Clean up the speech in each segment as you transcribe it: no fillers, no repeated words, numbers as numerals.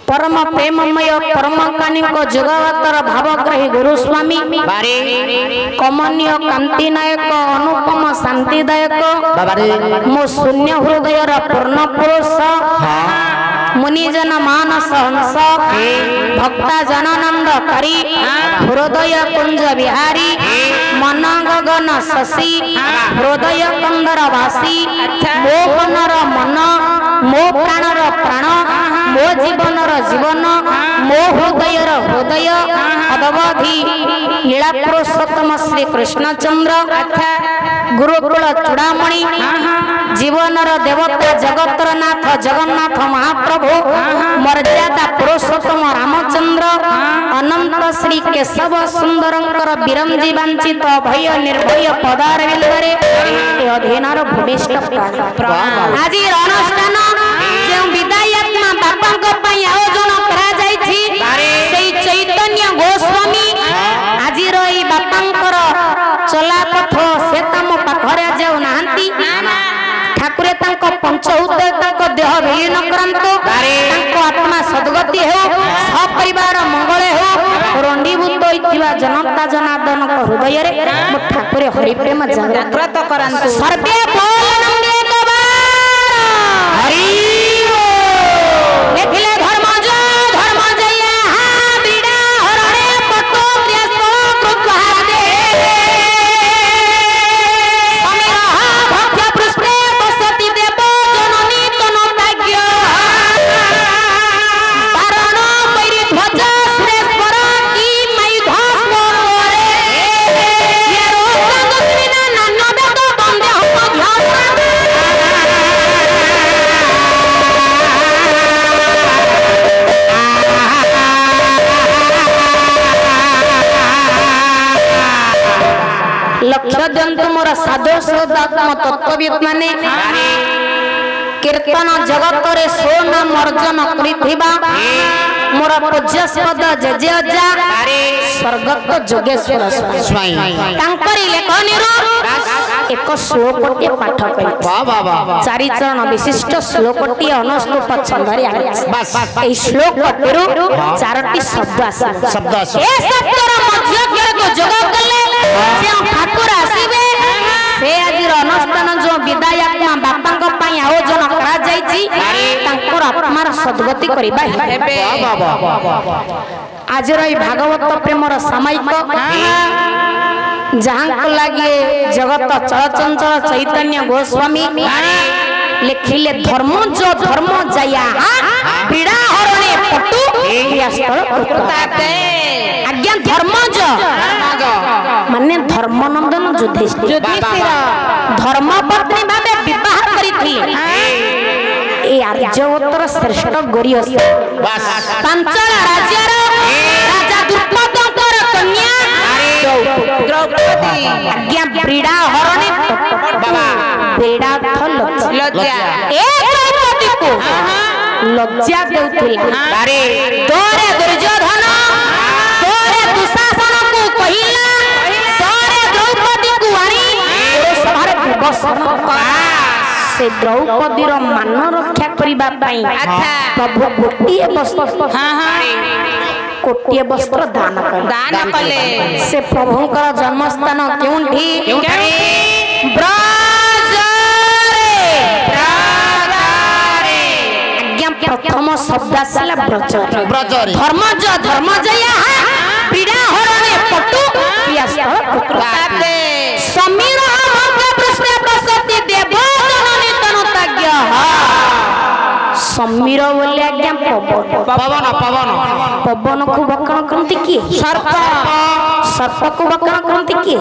परम प्रेममय परम कानी को जगवतर भावग्राही गुरुस्वामी कमनीय कांति नायक अनुपम शांतिदायक मो शून्य हृदयर पूर्ण पुरुष मुनिजन मानस हंस भक्ता जनानंदकारी हृदय कुंज बिहारी मन गगन शशि हृदय कंदर भासी मो मनर मन मो प्राणर प्राण मो जीवनर जीवन मो हृदयर हृदय अदवधि लीला पुरुषोत्तम श्री कृष्णचंद्र गुरुकुल चूड़ामणि जीवनर देवता जगतर नाथ जगन्नाथ महाप्रभु मर्यादा पुरुषोत्तम रामचंद्र अनंत श्री केशव सुंदरंकर विरंजी वांछित भय निर्भय पदारविंदरे अधीनर भूमिष्ठ आज अनुष्ठान जो विदायात्मा बापा आयोजन करा चैतन्य गोस्वामी आज बापा चला पथ से तम पाखरे जाऊ नांती ठाकुरे तांको पंचभूत तांको देह विलीन करंतो तांको आत्मा सद्गति हो सपरिवार मंगल हो रंडीभूत होइतिबा जनता जनार्दन को हृदय रे मो ठाकुरे हरि प्रेम जागृत करंतो सर्वे बोल नंदे कबार हरि देखले धर्म जय हा बिड़ा हरणे पटो प्रियस्थल कृतहार दे लक्ष्य दिंतु मोर साधु सदात्म तत्वविद माने कीर्तन जगत रे सोनाम अर्जन करिथिबा मोर पूज्यस्पद जजे अजा स्वर्गत जोगेश्वर स्वामी तांकरी लेखनीरु एक श्लोकटी पाठ करि चारि चरण विशिष्ट श्लोकटी अनुस्तुप छंदरे आछि ए श्लोकटीरु चारटी शब्द आछि ए शब्दर मध्य को जोग कले जे ठाकुर आसीबे से आजिर अनुष्ठान जो विदायात्मा बापा पई आयोजन करा जाईची तांकर आत्मार सद्गति करिबा हेबे आजिर ई भागवत प्रेमर सामायिक जहां को लागे जगत चलचंचल चैतन्य गोस्वामी लिखिले धर्म जो धर्म जया पीड़ा हरणे पटु प्रियस्थल कृताते आज्ञा धर्म जो माने धर्मनंदन युधिष्ठिर धर्म पत्नी भाबे विवाह करिथिले ए आर्यवतर श्रेष्ठ गौरियस पांचल राज्यर राजा द्रुपदकर कन्या द्रौपदी आज्ञा पीड़ा हरणे पीड़ा लज्जा ए द्रौपदी को लज्जा देउथिला अरे तोरे दुर्योधन तोरे दुशासन को कहिला तोरे द्रौपदी को आनी सभारे विभसन से द्रौपदी रो मान रक्षा करिबा पई प्रभु गोटिए वस्त्र कोटिए वस्त्र दान कले से प्रभुकर जन्मस्थान केउंठी ब्रज रे प्रथम शब्द आसला ब्रज धर्म जया पीड़ा हरणे पटु प्रियस्थल कृताते समीर मंत्र प्रश्न प्रसति देव जननी तनुताज्ञ समीर बोले आज्ञा पवन को बकण करती किए सर्प को बकण करती किए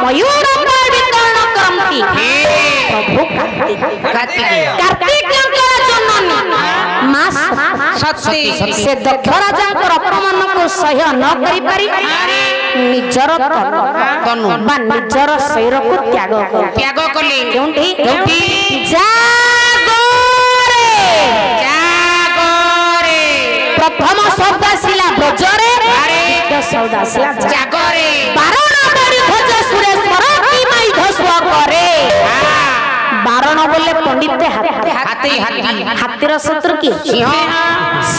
मयूर वितरण करती प्रभु कार्तिक सती से दक्ष राजा अपमान को सह्य न करि पारि निजर तनु बा निजर शरीर को त्याग कले केउंठी जागो रे प्रथम शब्द आसिला ब्रज रे द्वितीय शब्द आसिला जागो रे बारण बड़ी ध्वज सुरेश्वर की माई धस्व करे बारण बोले पंडित हाथी हाथीर शत्रु की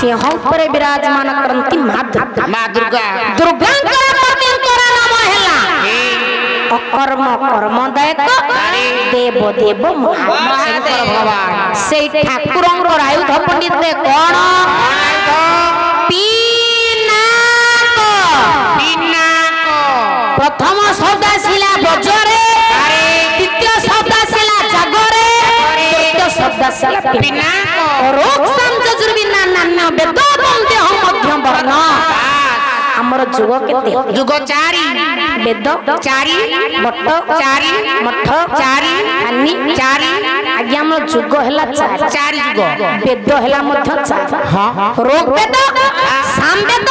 सिंह ऊपर विराजमान करंती मां दुर्गा दुर्गांकर पतिंकर नाम हैला अकर्म कर्मदायक देव देव महादेव भगवान से ठाकुरंकर आयुध पंडित रे कोन पिनाक प्रथम शब्द शिला बजरे द्वितीय शब्द शिला जागरे तृतीय शब्द शिला पिनाक रोग संजुर्बिना नान्य वेद बंदे हम मध्यम वर्ण हमर जुग केते जुग 4 वेद 4 मठ 4 मठ 4 अन्नी 4 आज्ञा हमर जुग हैला 4 जुग वेद हैला मध्य 4 हां रोग वेद साम वेद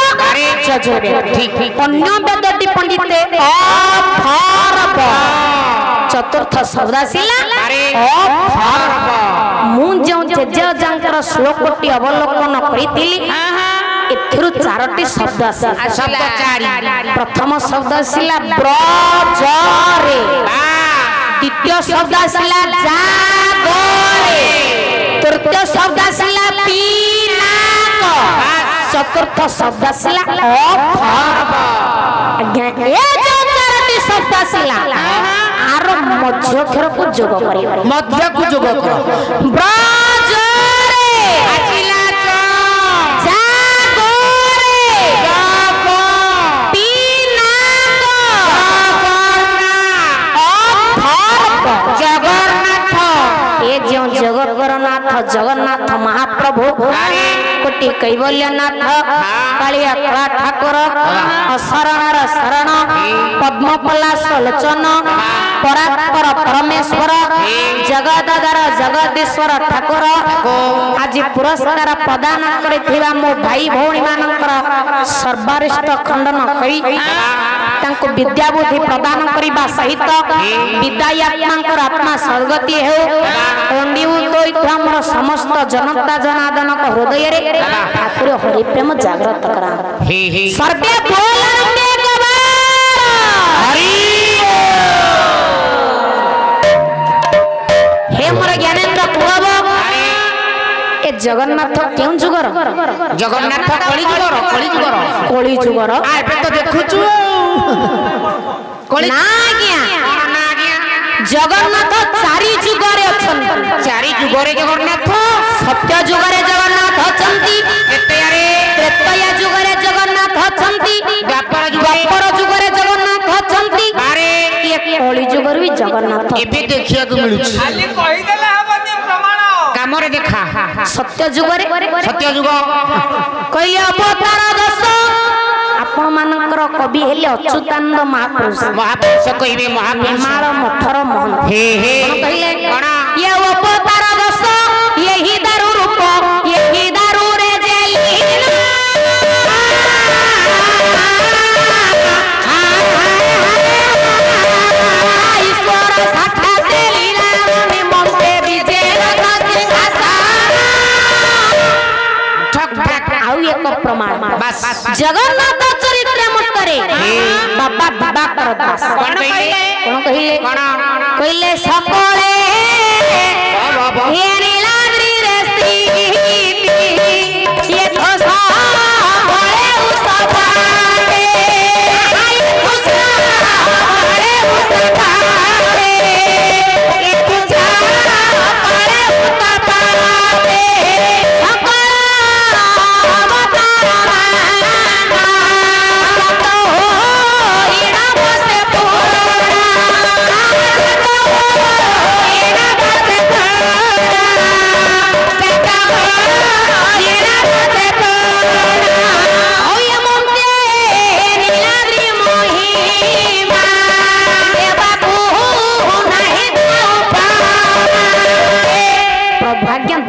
यजुर वेद ठीक अन्य वेद टी पंडिते अफर्व चतुर्थ शब्दशिला अफर्व मु जो जेजे जांकर श्लोकटी अवलोकन करितिली एथिरु 4टी शब्द शब्द 4 प्रथम शब्दशिला ब्रजरे द्वितीय शब्दशिला जागरे तृतीय शब्दशिला पिनाक चतुर्थ शब्दशिला अफर्व आज्ञा ए जो 4टी शब्दशिला आर मध्य अक्षर को जोग करियो मध्य को जोग करो ब्रजरे आजिला जगन्नाथ जगन्नाथ महाप्रभु कोटि कैवल्यनाथ कालिया कला ठाकुर शरणर शरण पद्मपलाश लोचन परात्पर परमेश्वर जगदाधार जगदीश्वर ठाकुर आज पुरस्कार प्रदान करिथिबा मो भाई भौणी मानकर सर्वरिष्ठ खंडन करी तांको विद्या बुद्धि प्रदान करिबा सहित विद्यात्मांकर आत्मा सद्गति हो हमर समस्त जनता जनार्दन हृदय रे ठाकुर हरि प्रेम जागृत करा सर्वे बोल हरि हे मोर ज्ञानेन्द्र पुरब ए जगन्नाथ केउ जुगर जगन्नाथ कली जुगर आ एबे तो देखुछु ना आज्ञा जगन्नाथ 4 जुगरे अछन 4 जुगरे जगन्नाथ सत्य जुगरे जगन्नाथ अछंती त्रेतया जुगरे जगन्नाथ अछंती द्वापर जुगरे जगन्नाथ अछंती अरे ये कली जुगर भी जगन्नाथ एबे देखिया को मिलु खाली कहि देला हबनी प्रमाण काम रे देखा सत्य जुग कहले अवतार दश आपण मानकर कवि हेले अच्युतानंद महापुरुष कहिबे महापुरुष मठर मोहन कहले ये अवतार दश यही दारू रूप यही दारू रे जेलीना ईश्वर साक्षात लीला में ममते विजय आउ एक प्रमाण जगन्नाथ चरित्र मठरे बाबा दिवाकर दास कोन कहिले कहले सकले हे नीलाद्रि रे स्थिति ये तो सबले उतपाते आई खुशरे उतपाते ये तो सबले उतपाते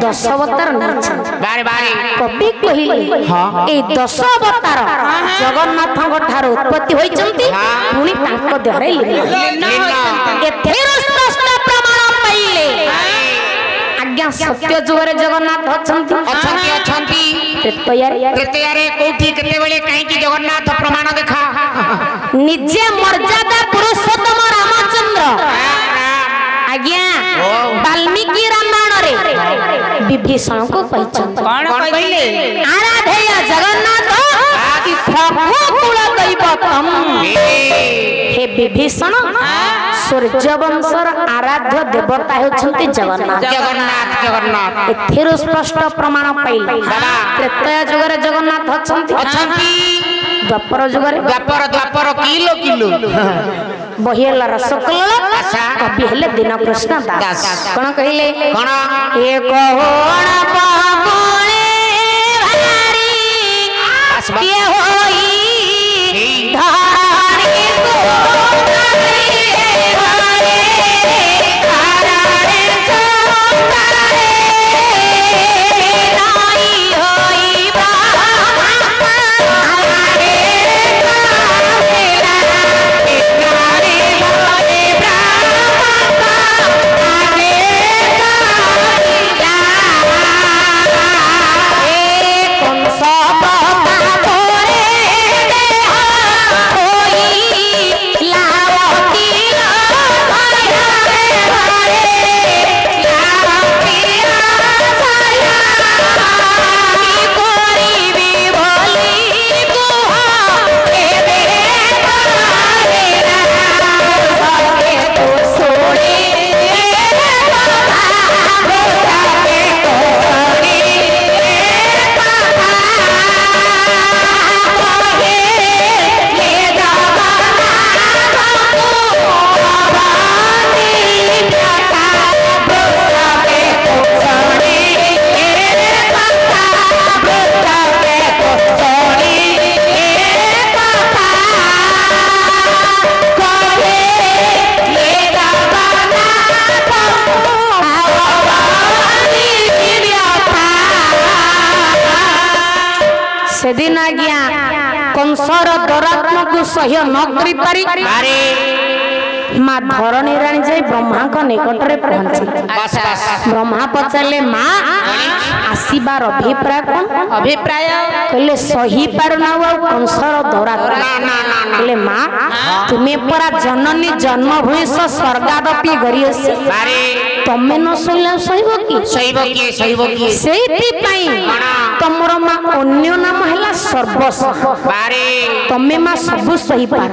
दश अवतार बारे बारे कवि कहिले ए दश अवतार जगन्नाथ ठार उत्पत्ति होइचंती पुनी तांको देहरे एथेर स्पष्ट प्रमाण पाइले आज्ञा सत्य जुगरे जगन्नाथ अछंती त्रेतयारे कोठी केते बेले काहे कि जगन्नाथ प्रमाण देखा निजे मर्यादा पुरुषोत्तम रामचंद्र आज्ञा वाल्मीकि रामायण रे विभीषण को पहचान कौन कहले आरा प्रियतम हे विभीषण सूर्यवंशर आराध्य देवता होछंती जगन्नाथ जगन्नाथ जगन्नाथ एथिरु स्पष्ट प्रमाण पाइले त्रेतया जुगरे जगन्नाथ अछंती द्वापर जुगरे द्वापर किलो किलो बहिला रसकल कवि हेले दीन कृष्ण दास कोन कहिले कोन एक होण बाबुले भारी के होई धारी सेदिन आज्ञा कंसर दौरात्म को सह्य न करि पारि माँ धरणी राणी जाई ब्रह्मा को निकट रे पहुंची ब्रह्मा पचारे माँ आसीबार अभिप्राय कौन अभिप्राय कहले सही पार ना कंसर दौरात्म कहले माँ तुम्हें परा जननी जन्मभूमि स्वर्गादपि गरियसी तमे न सहिला सहिब की सेति पई तमर माँ अन्य नाम हैला सर्वस तमे माँ सब सही पार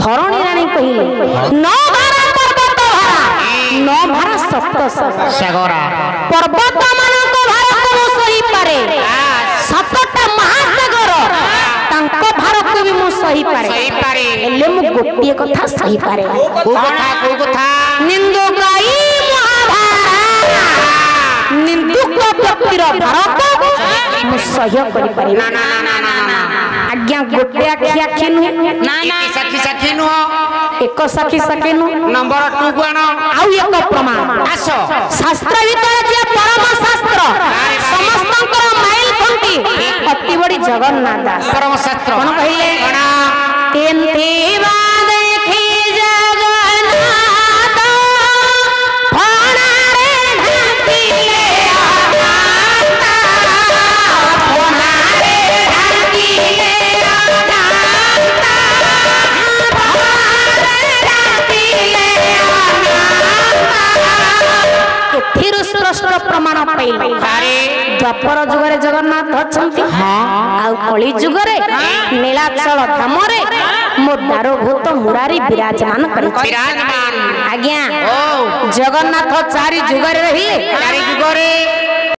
धरणी राणी कहिले न भारा पर्वत भारा न भारा सप्त सागरा पर्वत मानक भार को सही पारे सप्तटा महासागर तांको भार को भी मु सही पारे एले मु गोटिए कथा सही पारे को कथा निंदु गाई महाभारा निंदुक व्यक्तिर भार को मु सह्य करि पारे ना ना ना ना ना आज्ञा गोटे आखि नु ना ना साखी नु एक साखी नु नंबर 2 को आनो आउ एक प्रमाण आसो शास्त्र भीतर जे परम शास्त्र समस्तंकर माइल खंती अति बड़ी जगन्नाथ दास परम शास्त्र कोन कहिले तेंती बा देखि जगन्नाथ फणारे ढाकिले अनाथा फणारे ढाकिले अनाथा एथिरु स्पष्ट प्रमाण पाइले द्वापर जुगरे जगन्नाथ अछंती आ कली जुगरे नीलाचल धामरे मो दारभूत मुरारी विराजमान करछि आज्ञा जगन्नाथ चारि जुगरे रहिले चारि जुगरे